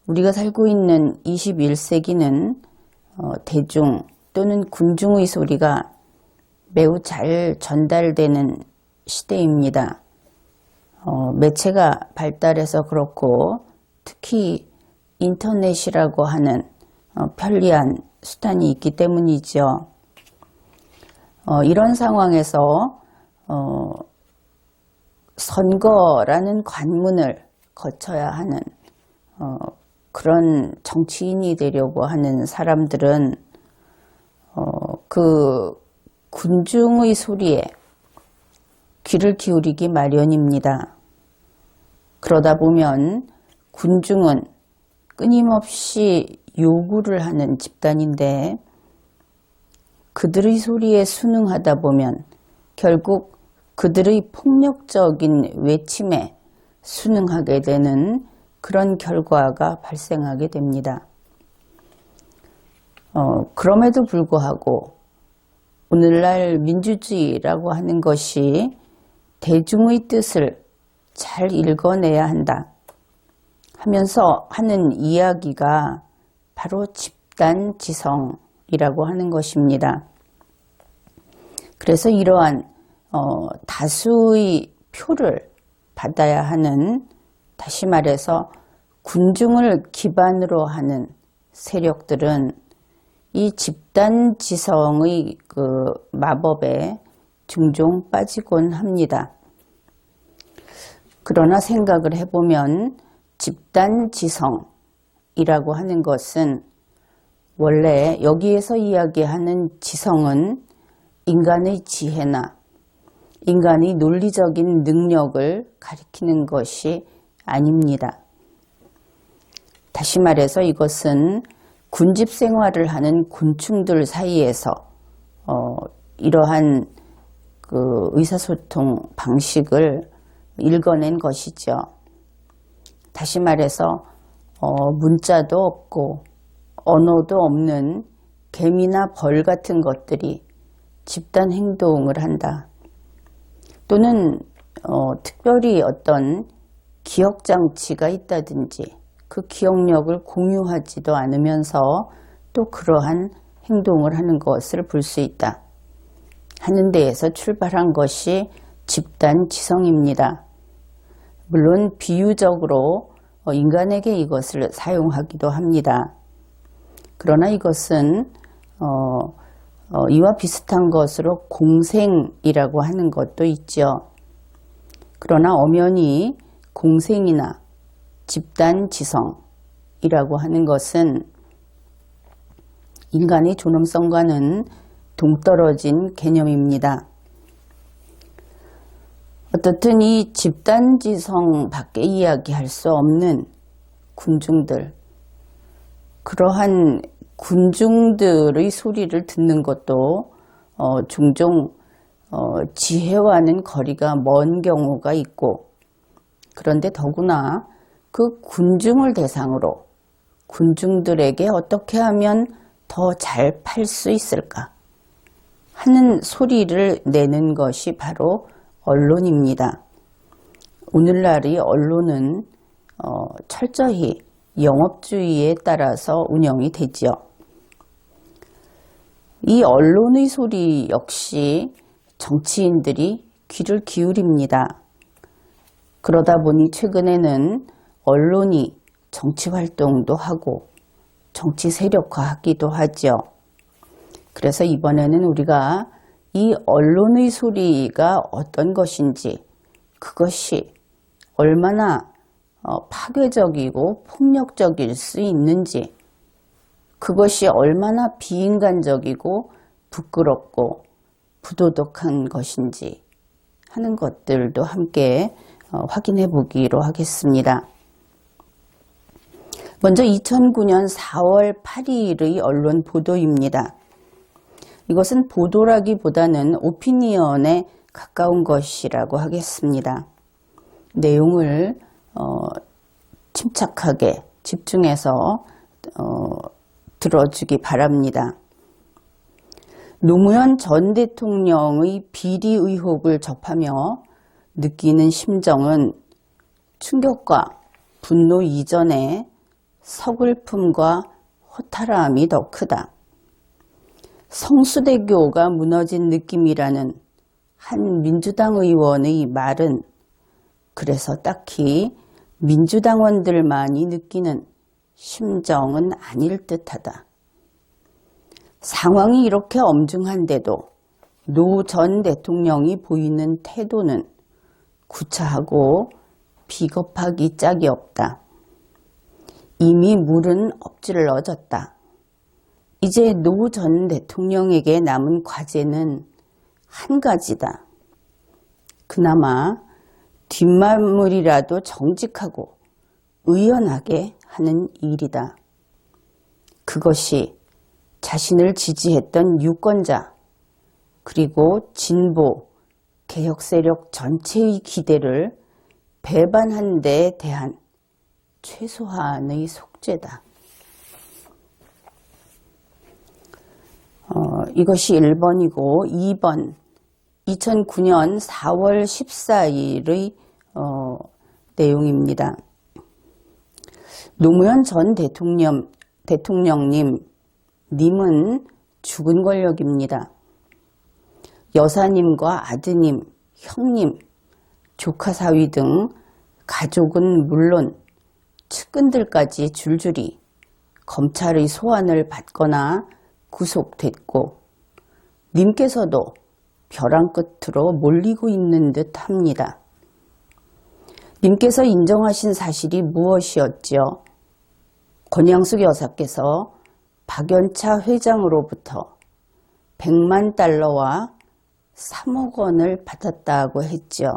우리가 살고 있는 21세기는 대중 또는 군중의 소리가 매우 잘 전달되는 시대입니다. 매체가 발달해서 그렇고 특히 인터넷이라고 하는 편리한 수단이 있기 때문이죠. 이런 상황에서 선거라는 관문을 거쳐야 하는 그런 정치인이 되려고 하는 사람들은 그 군중의 소리에 귀를 기울이기 마련입니다. 그러다 보면 군중은 끊임없이 요구를 하는 집단인데 그들의 소리에 순응하다 보면 결국 그들의 폭력적인 외침에 순응하게 되는 그런 결과가 발생하게 됩니다. 그럼에도 불구하고 오늘날 민주주의라고 하는 것이 대중의 뜻을 잘 읽어내야 한다 하면서 하는 이야기가 바로 집단지성이라고 하는 것입니다. 그래서 이러한 다수의 표를 받아야 하는, 다시 말해서 군중을 기반으로 하는 세력들은 이 집단지성의 그 마법에 종종 빠지곤 합니다. 그러나 생각을 해보면 집단지성이라고 하는 것은 원래 여기에서 이야기하는 지성은 인간의 지혜나 인간의 논리적인 능력을 가리키는 것이 아닙니다. 다시 말해서 이것은 군집 생활을 하는 곤충들 사이에서 이러한 그 의사소통 방식을 읽어낸 것이죠. 다시 말해서 문자도 없고 언어도 없는 개미나 벌 같은 것들이 집단 행동을 한다. 또는 특별히 어떤 기억장치가 있다든지 그 기억력을 공유하지도 않으면서 또 그러한 행동을 하는 것을 볼 수 있다 하는 데에서 출발한 것이 집단지성입니다. 물론 비유적으로 인간에게 이것을 사용하기도 합니다. 그러나 이것은 이와 비슷한 것으로 공생이라고 하는 것도 있죠. 그러나 엄연히 공생이나 집단지성이라고 하는 것은 인간의 존엄성과는 동떨어진 개념입니다. 어떻든 이 집단지성 밖에 이야기할 수 없는 군중들, 그러한 군중들의 소리를 듣는 것도 종종 지혜와는 거리가 먼 경우가 있고, 그런데 더구나 그 군중을 대상으로 군중들에게 어떻게 하면 더 잘 팔 수 있을까 하는 소리를 내는 것이 바로 언론입니다. 오늘날의 언론은 철저히 영업주의에 따라서 운영이 되죠. 이 언론의 소리 역시 정치인들이 귀를 기울입니다. 그러다 보니 최근에는 언론이 정치활동도 하고 정치 세력화하기도 하죠. 그래서 이번에는 우리가 이 언론의 소리가 어떤 것인지, 그것이 얼마나 파괴적이고 폭력적일 수 있는지, 그것이 얼마나 비인간적이고 부끄럽고 부도덕한 것인지 하는 것들도 함께 확인해 보기로 하겠습니다. 먼저 2009년 4월 8일의 언론 보도입니다. 이것은 보도라기보다는 오피니언에 가까운 것이라고 하겠습니다. 내용을 침착하게 집중해서 들어주기 바랍니다. 노무현 전 대통령의 비리 의혹을 접하며 느끼는 심정은 충격과 분노 이전에 서글픔과 허탈함이 더 크다. 성수대교가 무너진 느낌이라는 한 민주당 의원의 말은 그래서 딱히 민주당원들만이 느끼는 심정은 아닐 듯하다. 상황이 이렇게 엄중한데도 노 전 대통령이 보이는 태도는 구차하고 비겁하기 짝이 없다. 이미 물은 엎질러졌다. 이제 노 전 대통령에게 남은 과제는 한 가지다. 그나마 뒷마무리라도 정직하고 의연하게 하는 일이다. 그것이 자신을 지지했던 유권자 그리고 진보, 개혁 세력 전체의 기대를 배반한 데에 대한 최소한의 속죄다. 이것이 1번이고 2번 2009년 4월 14일의 내용입니다. 노무현 전 대통령님은 죽은 권력입니다. 여사님과 아드님, 형님, 조카 사위 등 가족은 물론 측근들까지 줄줄이 검찰의 소환을 받거나 구속됐고 님께서도 벼랑 끝으로 몰리고 있는 듯 합니다. 님께서 인정하신 사실이 무엇이었지요? 권양숙 여사께서 박연차 회장으로부터 100만 달러와 3억 원을 받았다고 했죠.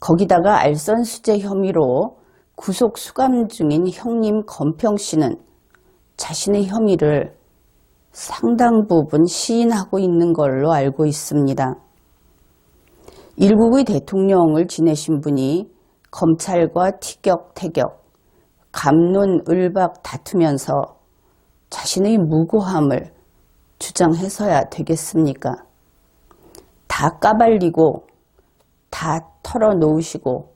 거기다가 알선수재 혐의로 구속 수감 중인 형님 건평 씨는 자신의 혐의를 상당 부분 시인하고 있는 걸로 알고 있습니다. 일국의 대통령을 지내신 분이 검찰과 티격태격, 갑론을박 다투면서 자신의 무고함을 주장해서야 되겠습니까? 다 까발리고 다 털어놓으시고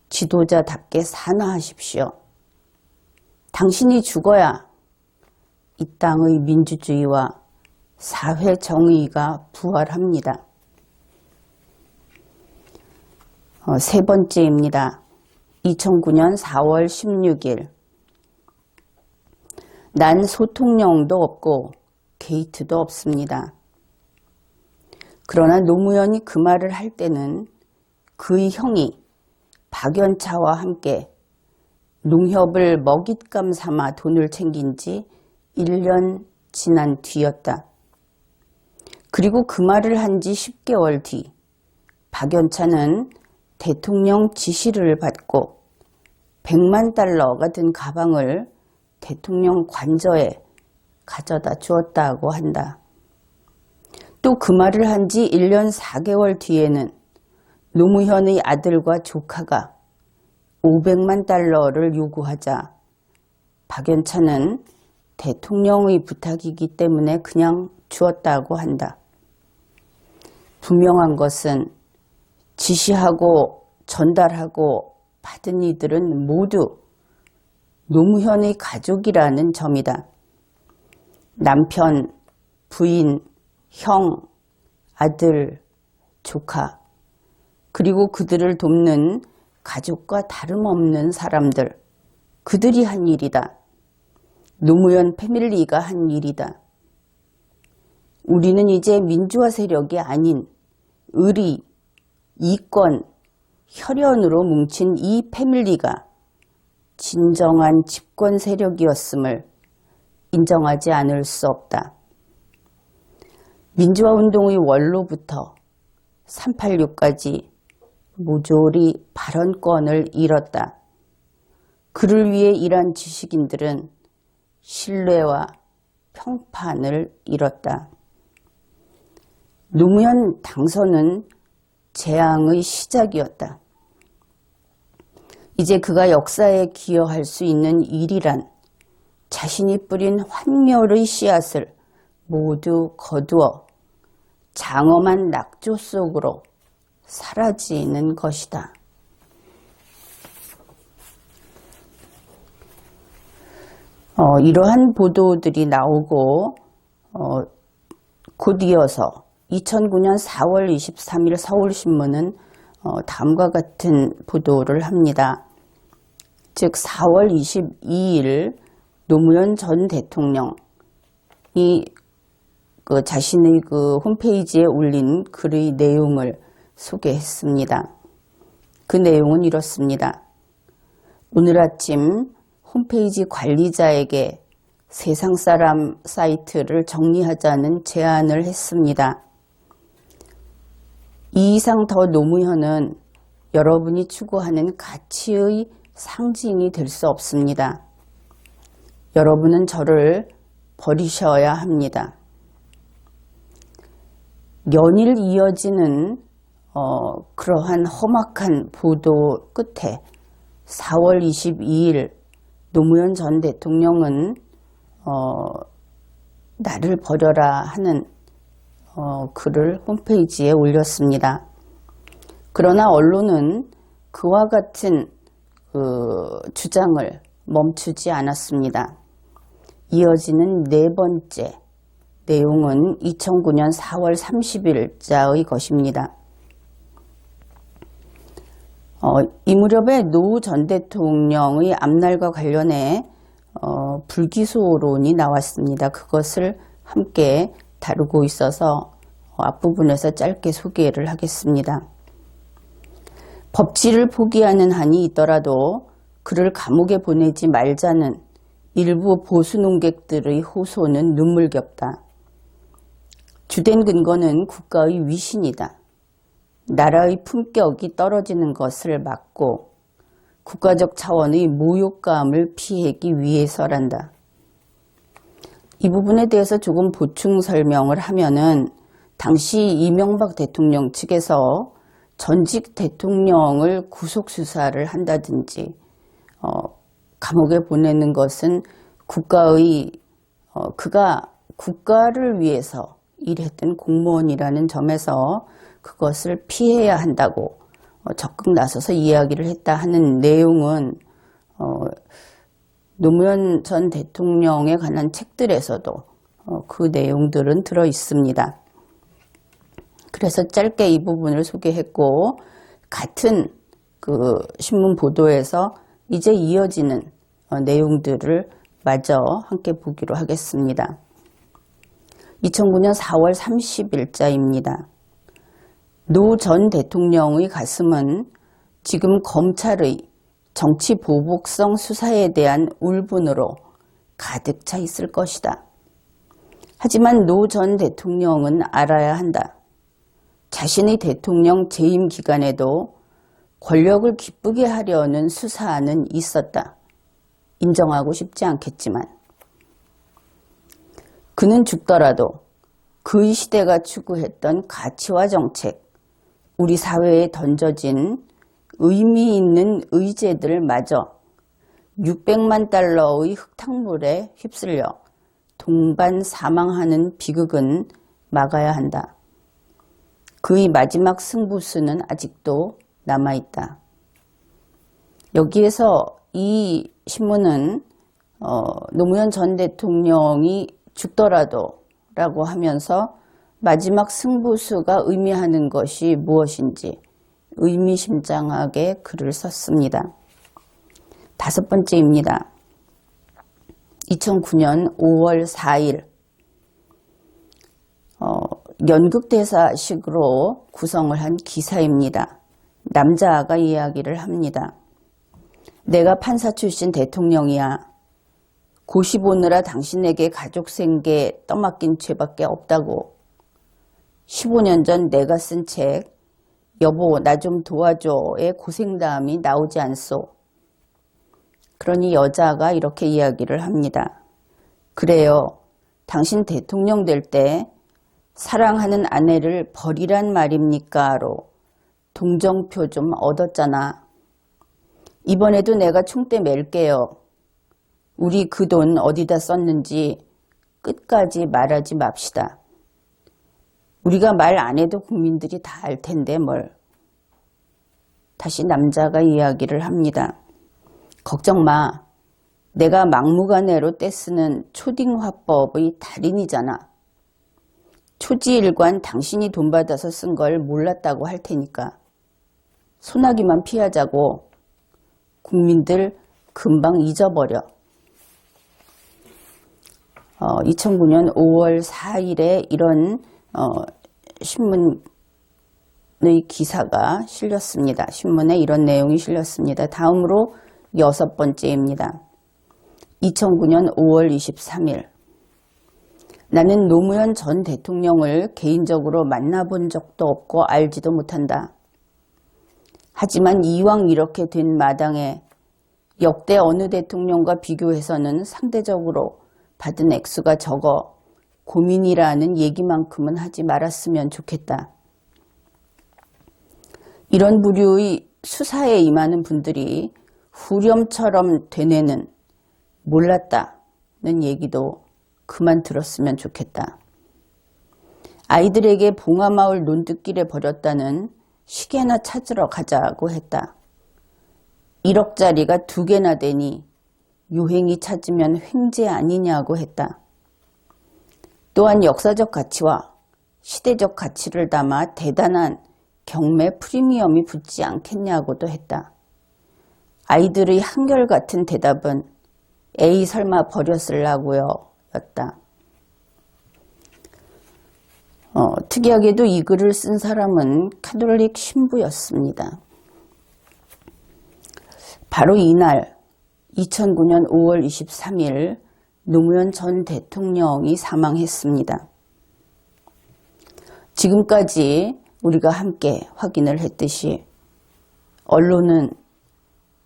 지도자답게 산화하십시오. 당신이 죽어야 이 땅의 민주주의와 사회 정의가 부활합니다. 세 번째입니다. 2009년 4월 16일 난 소통령도 없고 게이트도 없습니다. 그러나 노무현이 그 말을 할 때는 그의 형이 박연차와 함께 농협을 먹잇감 삼아 돈을 챙긴 지 1년 지난 뒤였다. 그리고 그 말을 한 지 10개월 뒤 박연차는 대통령 지시를 받고 100만 달러가 든 가방을 대통령 관저에 가져다 주었다고 한다. 또 그 말을 한 지 1년 4개월 뒤에는 노무현의 아들과 조카가 500만 달러를 요구하자 박연차는 대통령의 부탁이기 때문에 그냥 주었다고 한다. 분명한 것은 지시하고 전달하고 받은 이들은 모두 노무현의 가족이라는 점이다. 남편, 부인, 형, 아들, 조카, 그리고 그들을 돕는 가족과 다름없는 사람들, 그들이 한 일이다. 노무현 패밀리가 한 일이다. 우리는 이제 민주화 세력이 아닌 의리, 이권, 혈연으로 뭉친 이 패밀리가 진정한 집권 세력이었음을 인정하지 않을 수 없다. 민주화운동의 원로부터 386까지 모조리 발언권을 잃었다. 그를 위해 일한 지식인들은 신뢰와 평판을 잃었다. 노무현 당선은 재앙의 시작이었다. 이제 그가 역사에 기여할 수 있는 일이란 자신이 뿌린 환멸의 씨앗을 모두 거두어 장엄한 낙조 속으로 사라지는 것이다. 이러한 보도들이 나오고 곧 이어서 2009년 4월 23일 서울신문은 다음과 같은 보도를 합니다. 즉 4월 22일 노무현 전 대통령이 자신의 홈페이지에 올린 글의 내용을 소개했습니다. 그 내용은 이렇습니다. 오늘 아침 홈페이지 관리자에게 세상사람 사이트를 정리하자는 제안을 했습니다. 이 이상 더 노무현은 여러분이 추구하는 가치의 상징이 될 수 없습니다. 여러분은 저를 버리셔야 합니다. 연일 이어지는 그러한 험악한 보도 끝에 4월 22일 노무현 전 대통령은 나를 버려라 하는 글을 홈페이지에 올렸습니다. 그러나 언론은 그와 같은 주장을 멈추지 않았습니다. 이어지는 네 번째 내용은 2009년 4월 30일자의 것입니다. 이 무렵에 노 전 대통령의 앞날과 관련해 불기소론이 나왔습니다. 그것을 함께 다루고 있어서 앞부분에서 짧게 소개를 하겠습니다. 법치를 포기하는 한이 있더라도 그를 감옥에 보내지 말자는 일부 보수 농객들의 호소는 눈물겹다. 주된 근거는 국가의 위신이다. 나라의 품격이 떨어지는 것을 막고 국가적 차원의 모욕감을 피하기 위해서란다. 이 부분에 대해서 조금 보충 설명을 하면은 당시 이명박 대통령 측에서 전직 대통령을 구속 수사를 한다든지 감옥에 보내는 것은 국가의 그가 국가를 위해서 일했던 공무원이라는 점에서 그것을 피해야 한다고 적극 나서서 이야기를 했다 하는 내용은 노무현 전 대통령에 관한 책들에서도 그 내용들은 들어 있습니다. 그래서 짧게 이 부분을 소개했고 같은 그 신문 보도에서 이제 이어지는 내용들을 마저 함께 보기로 하겠습니다. 2009년 4월 30일자입니다. 노 전 대통령의 가슴은 지금 검찰의 정치 보복성 수사에 대한 울분으로 가득 차 있을 것이다. 하지만 노 전 대통령은 알아야 한다. 자신의 대통령 재임 기간에도 권력을 기쁘게 하려는 수사안은 있었다. 인정하고 싶지 않겠지만 그는 죽더라도 그의 시대가 추구했던 가치와 정책, 우리 사회에 던져진 의미 있는 의제들마저 600만 달러의 흙탕물에 휩쓸려 동반 사망하는 비극은 막아야 한다. 그의 마지막 승부수는 아직도 남아있다. 여기에서 이 신문은 노무현 전 대통령이 죽더라도 라고 하면서 마지막 승부수가 의미하는 것이 무엇인지 의미심장하게 글을 썼습니다. 다섯 번째입니다. 2009년 5월 4일 연극대사식으로 구성을 한 기사입니다. 남자아가 이야기를 합니다. 내가 판사 출신 대통령이야. 고시 보느라 당신에게 가족 생계 떠맡긴 죄밖에 없다고. 15년 전 내가 쓴 책 여보 나 좀 도와줘의 고생담이 나오지 않소. 그러니 여자가 이렇게 이야기를 합니다. 그래요. 당신 대통령 될 때 사랑하는 아내를 버리란 말입니까로 동정표 좀 얻었잖아. 이번에도 내가 총대 맬게요. 우리 그 돈 어디다 썼는지 끝까지 말하지 맙시다. 우리가 말 안 해도 국민들이 다 알 텐데 뭘. 다시 남자가 이야기를 합니다. 걱정 마. 내가 막무가내로 떼쓰는 초딩화법의 달인이잖아. 초지일관 당신이 돈 받아서 쓴 걸 몰랐다고 할 테니까 소나기만 피하자고 국민들 금방 잊어버려. 2009년 5월 4일에 이런 신문의 기사가 실렸습니다. 신문에 이런 내용이 실렸습니다. 다음으로 6번째입니다. 2009년 5월 23일 나는 노무현 전 대통령을 개인적으로 만나본 적도 없고 알지도 못한다. 하지만 이왕 이렇게 된 마당에 역대 어느 대통령과 비교해서는 상대적으로 받은 액수가 적어 고민이라는 얘기만큼은 하지 말았으면 좋겠다. 이런 부류의 수사에 임하는 분들이 후렴처럼 되뇌는 몰랐다는 얘기도 그만 들었으면 좋겠다. 아이들에게 봉하마을 논두길에 버렸다는 시계나 찾으러 가자고 했다. 1억짜리가 2개나 되니 유행이 찾으면 횡재 아니냐고 했다. 또한 역사적 가치와 시대적 가치를 담아 대단한 경매 프리미엄이 붙지 않겠냐고도 했다. 아이들의 한결같은 대답은 에이 설마 버렸을라고요 였다. 특이하게도 이 글을 쓴 사람은 카톨릭 신부였습니다. 바로 이날 2009년 5월 23일 노무현 전 대통령이 사망했습니다. 지금까지 우리가 함께 확인을 했듯이 언론은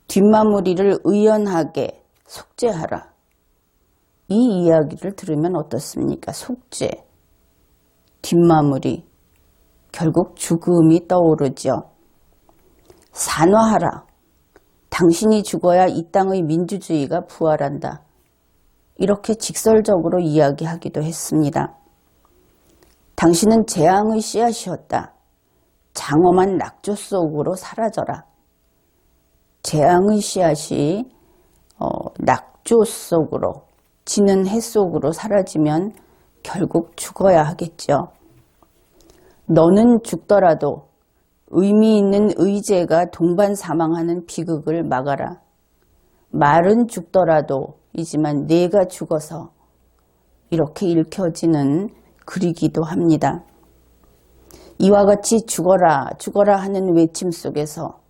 뒷마무리를 의연하게 속죄하라. 이 이야기를 들으면 어떻습니까? 속죄, 뒷마무리, 결국 죽음이 떠오르죠. 산화하라. 당신이 죽어야 이 땅의 민주주의가 부활한다. 이렇게 직설적으로 이야기하기도 했습니다. 당신은 재앙의 씨앗이었다. 장엄한 낙조 속으로 사라져라. 재앙의 씨앗이 낙조 속으로, 지는 해 속으로 사라지면 결국 죽어야 하겠죠. 너는 죽더라도 의미 있는 의제가 동반 사망하는 비극을 막아라. 말은 죽더라도 이지만 내가 죽어서 이렇게 읽혀지는 글이기도 합니다. 이와 같이 죽어라 죽어라 하는 외침 속에서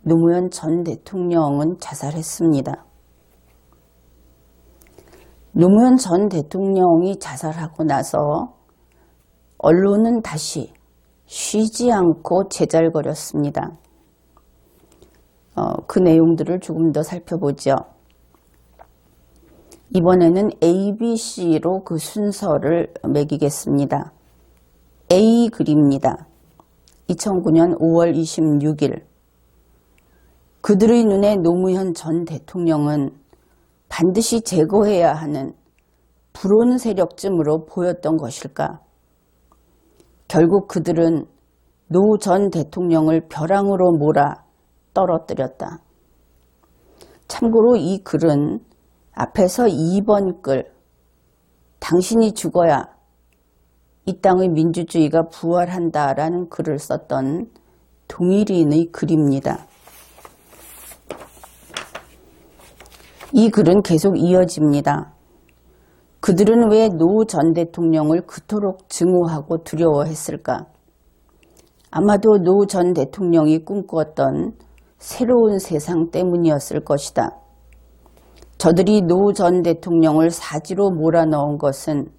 노무현 전 대통령은 자살했습니다. 노무현 전 대통령이 자살하고 나서 언론은 다시 쉬지 않고 제잘거렸습니다. 그 내용들을 조금 더 살펴보죠. 이번에는 ABC로 그 순서를 매기겠습니다. A 글입니다. 2009년 5월 26일 그들의 눈에 노무현 전 대통령은 반드시 제거해야 하는 불온 세력쯤으로 보였던 것일까? 결국 그들은 노 전 대통령을 벼랑으로 몰아 떨어뜨렸다. 참고로 이 글은 앞에서 2번 글, 당신이 죽어야 이 땅의 민주주의가 부활한다라는 글을 썼던 동일인의 글입니다. 이 글은 계속 이어집니다. 그들은 왜 노 전 대통령을 그토록 증오하고 두려워했을까? 아마도 노 전 대통령이 꿈꾸었던 새로운 세상 때문이었을 것이다. 저들이 노 전 대통령을 사지로 몰아넣은 것은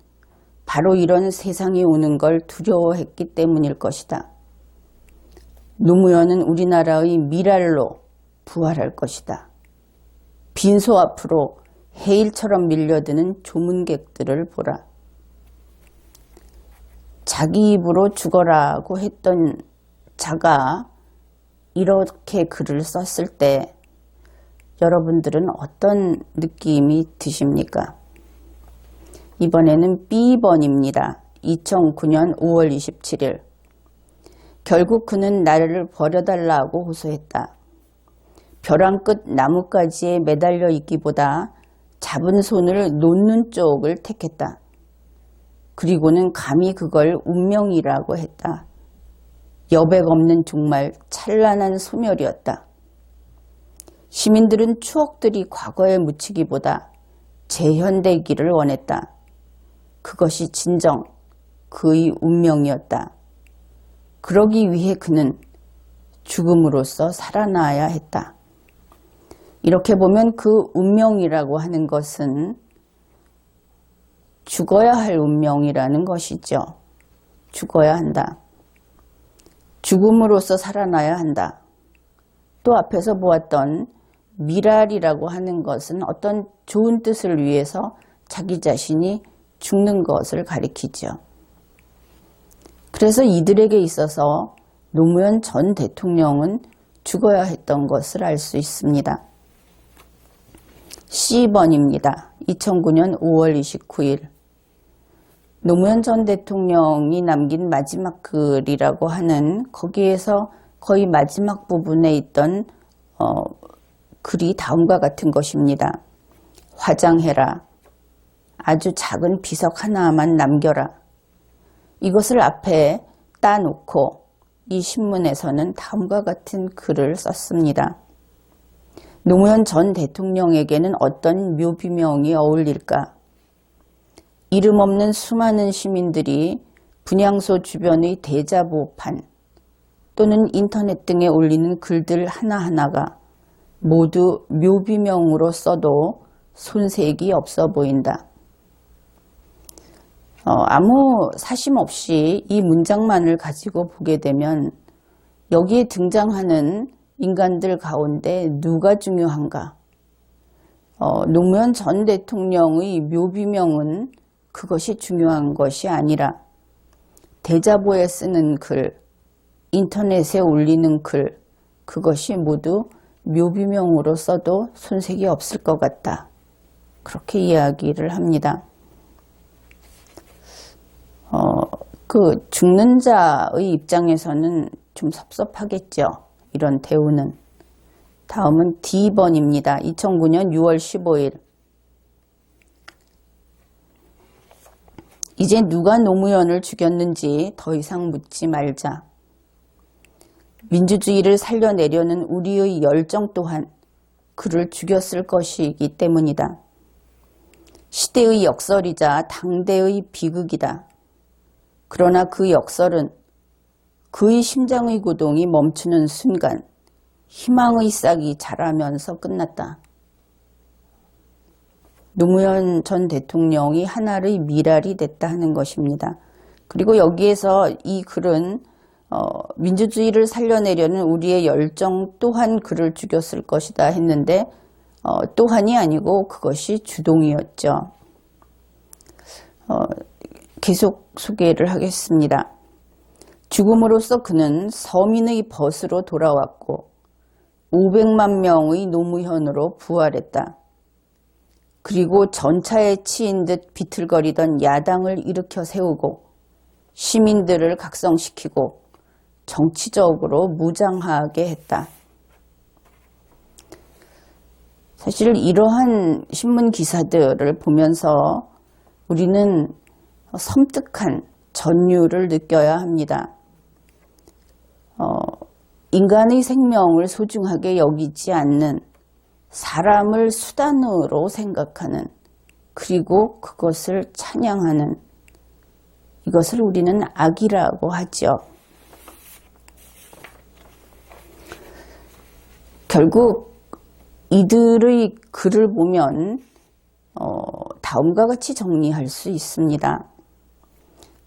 바로 이런 세상이 오는 걸 두려워했기 때문일 것이다. 노무현은 우리나라의 미랄로 부활할 것이다. 빈소 앞으로 해일처럼 밀려드는 조문객들을 보라. 자기 입으로 죽어라고 했던 자가 이렇게 글을 썼을 때 여러분들은 어떤 느낌이 드십니까? 이번에는 B번입니다. 2009년 5월 27일 결국 그는 나를 버려달라고 호소했다. 벼랑 끝 나뭇가지에 매달려 있기보다 잡은 손을 놓는 쪽을 택했다. 그리고는 감히 그걸 운명이라고 했다. 여백 없는 정말 찬란한 소멸이었다. 시민들은 추억들이 과거에 묻히기보다 재현되기를 원했다. 그것이 진정 그의 운명이었다. 그러기 위해 그는 죽음으로써 살아나야 했다. 이렇게 보면 그 운명이라고 하는 것은 죽어야 할 운명이라는 것이죠. 죽어야 한다. 죽음으로써 살아나야 한다. 또 앞에서 보았던 미랄이라고 하는 것은 어떤 좋은 뜻을 위해서 자기 자신이 죽는 것을 가리키죠. 그래서 이들에게 있어서 노무현 전 대통령은 죽어야 했던 것을 알 수 있습니다. C번입니다. 2009년 5월 29일 노무현 전 대통령이 남긴 마지막 글이라고 하는 거기에서 거의 마지막 부분에 있던 글이 다음과 같은 것입니다. 화장해라. 아주 작은 비석 하나만 남겨라. 이것을 앞에 따놓고 이 신문에서는 다음과 같은 글을 썼습니다. 노무현 전 대통령에게는 어떤 묘비명이 어울릴까? 이름 없는 수많은 시민들이 분향소 주변의 대자보판 또는 인터넷 등에 올리는 글들 하나하나가 모두 묘비명으로 써도 손색이 없어 보인다. 아무 사심 없이 이 문장만을 가지고 보게 되면 여기에 등장하는 인간들 가운데 누가 중요한가? 노무현 전 대통령의 묘비명은 그것이 중요한 것이 아니라 대자보에 쓰는 글, 인터넷에 올리는 글, 그것이 모두 묘비명으로 써도 손색이 없을 것 같다. 그렇게 이야기를 합니다. 그 죽는 자의 입장에서는 좀 섭섭하겠죠. 이런 대우는. 다음은 D번입니다. 2009년 6월 15일. 이제 누가 노무현을 죽였는지 더 이상 묻지 말자. 민주주의를 살려내려는 우리의 열정 또한 그를 죽였을 것이기 때문이다. 시대의 역설이자 당대의 비극이다. 그러나 그 역설은 그의 심장의 고동이 멈추는 순간 희망의 싹이 자라면서 끝났다. 노무현 전 대통령이 하나의 미랄이 됐다 하는 것입니다. 그리고 여기에서 이 글은 민주주의를 살려내려는 우리의 열정 또한 그를 죽였을 것이다 했는데 또한이 아니고 그것이 주동이었죠. 계속 소개를 하겠습니다. 죽음으로써 그는 서민의 벗으로 돌아왔고 500만 명의 노무현으로 부활했다. 그리고 전차에 치인 듯 비틀거리던 야당을 일으켜 세우고 시민들을 각성시키고 정치적으로 무장하게 했다. 사실 이러한 신문 기사들을 보면서 우리는 섬뜩한 전율을 느껴야 합니다. 인간의 생명을 소중하게 여기지 않는, 사람을 수단으로 생각하는, 그리고 그것을 찬양하는, 이것을 우리는 악이라고 하죠. 결국 이들의 글을 보면 다음과 같이 정리할 수 있습니다.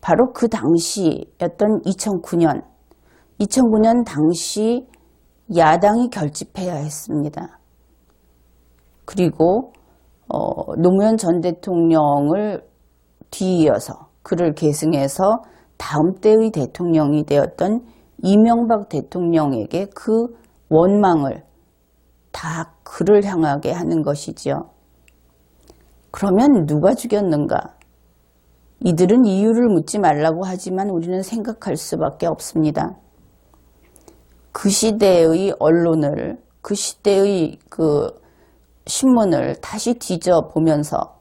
바로 그 당시였던 2009년 당시 야당이 결집해야 했습니다. 그리고 노무현 전 대통령을 뒤이어서 그를 계승해서 다음 때의 대통령이 되었던 이명박 대통령에게 그 원망을 다 그를 향하게 하는 것이지요. 그러면 누가 죽였는가? 이들은 이유를 묻지 말라고 하지만 우리는 생각할 수밖에 없습니다. 그 시대의 언론을, 그 시대의 그 신문을 다시 뒤져보면서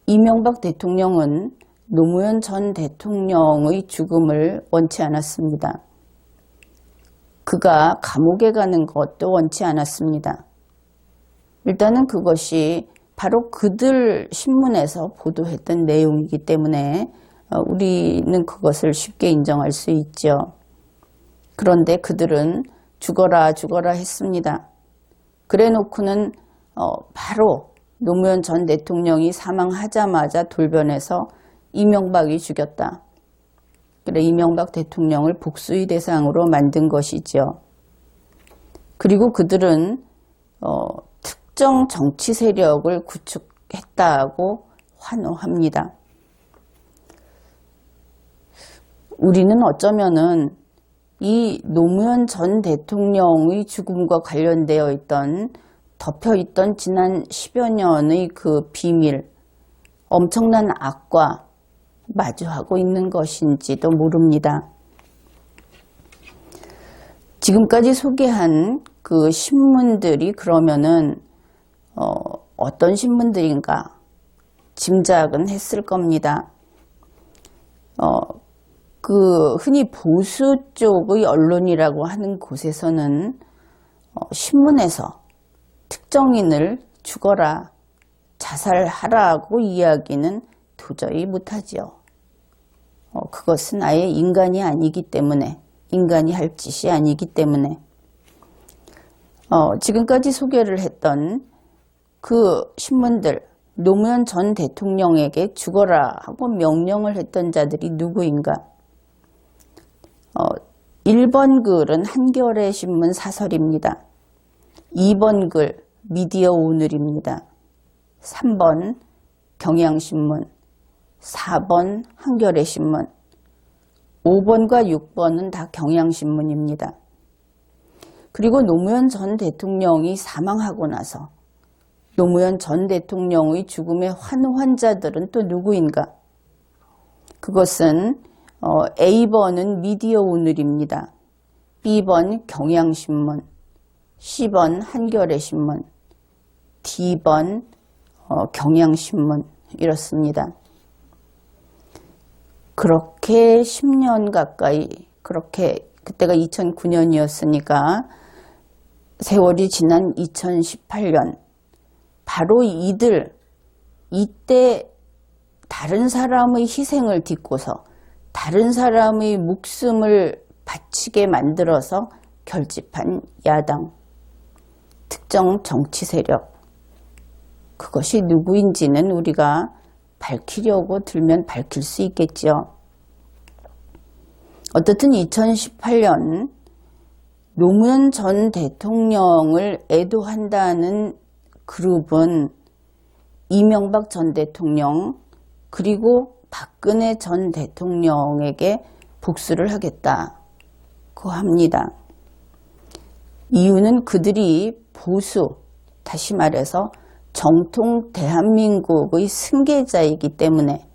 이명박 대통령은 노무현 전 대통령의 죽음을 원치 않았습니다. 그가 감옥에 가는 것도 원치 않았습니다. 일단은 그것이 바로 그들 신문에서 보도했던 내용이기 때문에 우리는 그것을 쉽게 인정할 수 있죠. 그런데 그들은 죽어라 죽어라 했습니다. 그래 놓고는 바로 노무현 전 대통령이 사망하자마자 돌변해서 이명박이 죽였다. 그래 이명박 대통령을 복수의 대상으로 만든 것이죠. 그리고 그들은 특정 정치 세력을 구축했다고 환호합니다. 우리는 어쩌면은 이 노무현 전 대통령의 죽음과 관련되어 있던 덮여있던 지난 10여 년의 그 비밀, 엄청난 악과 마주하고 있는 것인지도 모릅니다. 지금까지 소개한 그 신문들이 그러면은 어떤 신문들인가 짐작은 했을 겁니다. 그 흔히 보수 쪽의 언론이라고 하는 곳에서는 신문에서 특정인을 죽어라, 자살하라고 이야기는 도저히 못하지요. 그것은 아예 인간이 아니기 때문에, 인간이 할 짓이 아니기 때문에 지금까지 소개를 했던 그 신문들, 노무현 전 대통령에게 죽어라 하고 명령을 했던 자들이 누구인가? 1번 글은 한겨레 신문 사설입니다. 2번 글 미디어 오늘입니다. 3번 경향신문, 4번 한겨레 신문, 5번과 6번은 다 경향신문입니다. 그리고 노무현 전 대통령이 사망하고 나서 노무현 전 대통령의 죽음에 환호한 자들은 또 누구인가? 그것은 A번은 미디어 오늘입니다. B번 경향신문, C번 한겨레 신문, D번 경향신문 이렇습니다. 그렇게 10년 가까이 그렇게 그때가 2009년이었으니까 세월이 지난 2018년 바로 이때 다른 사람의 희생을 딛고서 다른 사람의 목숨을 바치게 만들어서 결집한 야당, 특정 정치 세력, 그것이 누구인지는 우리가 밝히려고 들면 밝힐 수 있겠죠. 어떻든 2018년 노무현 전 대통령을 애도한다는 그룹은 이명박 전 대통령 그리고 박근혜 전 대통령에게 복수를 하겠다고 합니다. 이유는 그들이 보수, 다시 말해서 정통 대한민국의 승계자이기 때문에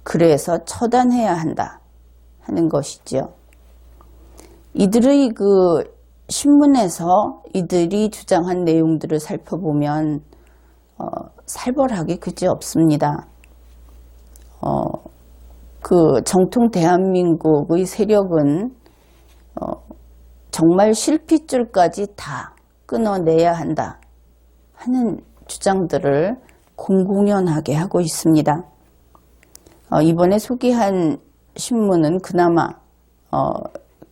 그래서 처단해야 한다 하는 것이죠. 이들의 그 신문에서 이들이 주장한 내용들을 살펴보면 살벌하기 그지없습니다. 그 정통 대한민국의 세력은 정말 실핏줄까지 다 끊어내야 한다 하는 주장들을 공공연하게 하고 있습니다. 이번에 소개한 신문은 그나마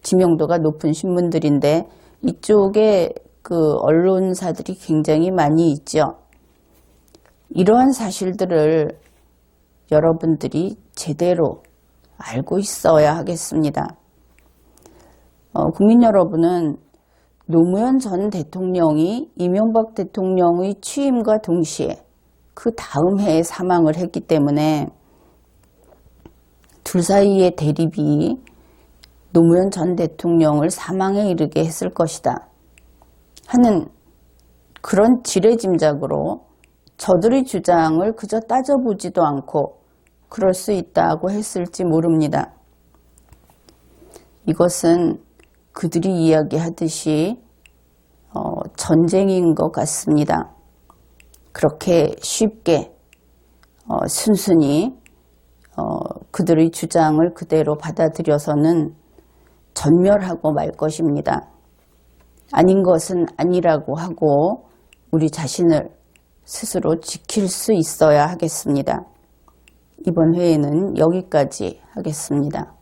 지명도가 높은 신문들인데 이쪽에 그 언론사들이 굉장히 많이 있죠. 이러한 사실들을 여러분들이 제대로 알고 있어야 하겠습니다. 국민 여러분은 노무현 전 대통령이 이명박 대통령의 취임과 동시에 그 다음 해에 사망을 했기 때문에 둘 사이의 대립이 노무현 전 대통령을 사망에 이르게 했을 것이다 하는 그런 지레짐작으로 저들의 주장을 그저 따져보지도 않고 그럴 수 있다고 했을지 모릅니다. 이것은 그들이 이야기하듯이 전쟁인 것 같습니다. 그렇게 쉽게 순순히 그들의 주장을 그대로 받아들여서는 전멸하고 말 것입니다. 아닌 것은 아니라고 하고 우리 자신을 스스로 지킬 수 있어야 하겠습니다. 이번 회에는 여기까지 하겠습니다.